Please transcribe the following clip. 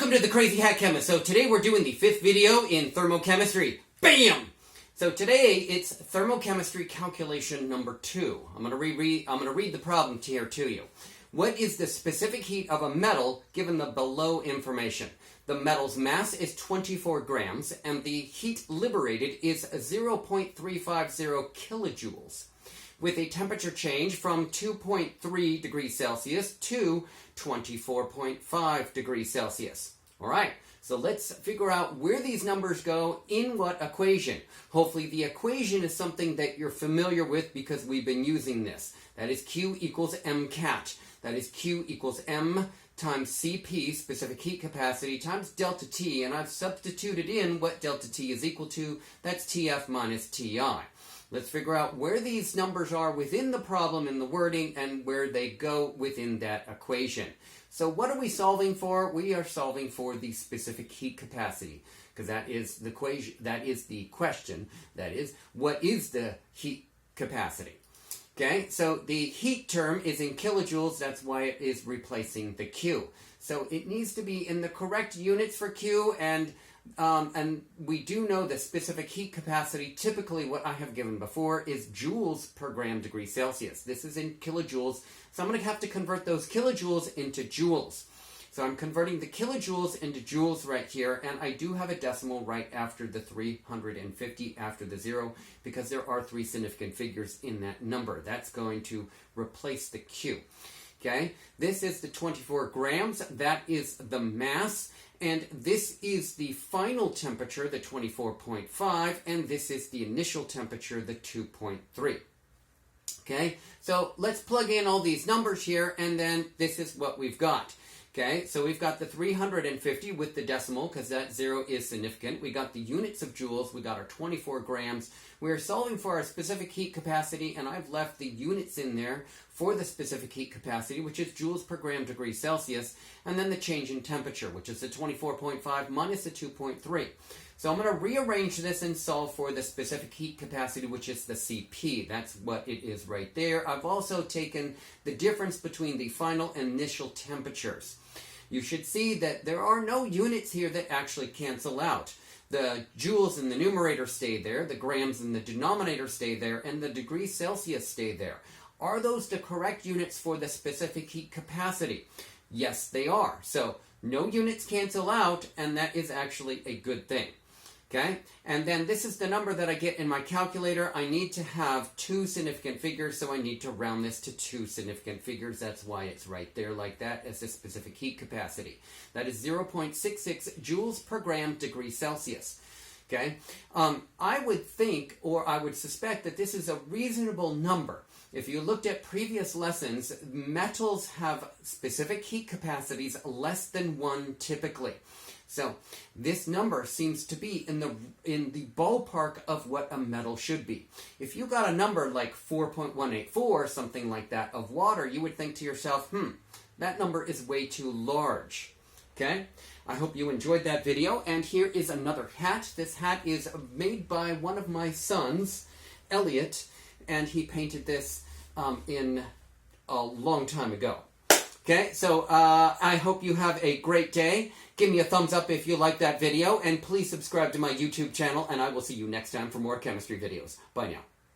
Welcome to the Crazy Hat Chemist. So today we're doing the 5th video in thermochemistry. BAM! So today it's thermochemistry calculation number 2. I'm going to read the problem here to you. What is the specific heat of a metal given the below information? The metal's mass is 24 grams and the heat liberated is 0.350 kilojoules, with a temperature change from 2.3 degrees Celsius to 24.5 degrees Celsius. All right, so let's figure out where these numbers go in what equation. Hopefully the equation is something that you're familiar with because we've been using this. That is Q equals MCAT. That is Q equals M times Cp, specific heat capacity, times delta T, and I've substituted in what delta T is equal to. That's Tf minus Ti. Let's figure out where these numbers are within the problem in the wording and where they go within that equation. So what are we solving for? We are solving for the specific heat capacity, because that is the equation. That is the question. That is, what is the heat capacity? Okay, so the heat term is in kilojoules. That's why it is replacing the Q. So it needs to be in the correct units for Q, and we do know the specific heat capacity. Typically what I have given before is joules per gram degree Celsius. This is in kilojoules, so I'm going to have to convert those kilojoules into joules. So I'm converting the kilojoules into joules right here, and I do have a decimal right after the 350 after the 0, because there are 3 significant figures in that number. That's going to replace the Q. Okay, this is the 24 grams. That is the mass. And this is the final temperature, the 24.5, and this is the initial temperature, the 2.3. Okay, so let's plug in all these numbers here, and then this is what we've got. Okay, so we've got the 350 with the decimal, because that 0 is significant. We got the units of joules. We got our 24 grams. We're solving for our specific heat capacity, and I've left the units in there for the specific heat capacity, which is joules per gram degree Celsius, and then the change in temperature, which is the 24.5 minus the 2.3. So I'm going to rearrange this and solve for the specific heat capacity, which is the Cp. That's what it is right there. I've also taken the difference between the final and initial temperatures. You should see that there are no units here that actually cancel out. The joules in the numerator stay there, the grams in the denominator stay there, and the degrees Celsius stay there. Are those the correct units for the specific heat capacity? Yes, they are. So no units cancel out, and that is actually a good thing. Okay, and then this is the number that I get in my calculator. I need to have 2 significant figures, so I need to round this to 2 significant figures. That's why it's right there like that as the specific heat capacity. That is 0.66 joules per gram degree Celsius. Okay, I would think, or I would suspect, that this is a reasonable number. If you looked at previous lessons, metals have specific heat capacities less than 1 typically. So this number seems to be in the ballpark of what a metal should be. If you got a number like 4.184, something like that, of water, you would think to yourself, that number is way too large. Okay? I hope you enjoyed that video, and here is another hat. This hat is made by one of my sons, Elliot, and he painted this in a long time ago. Okay, so I hope you have a great day. Give me a thumbs up if you like that video, and please subscribe to my YouTube channel, and I will see you next time for more chemistry videos. Bye now.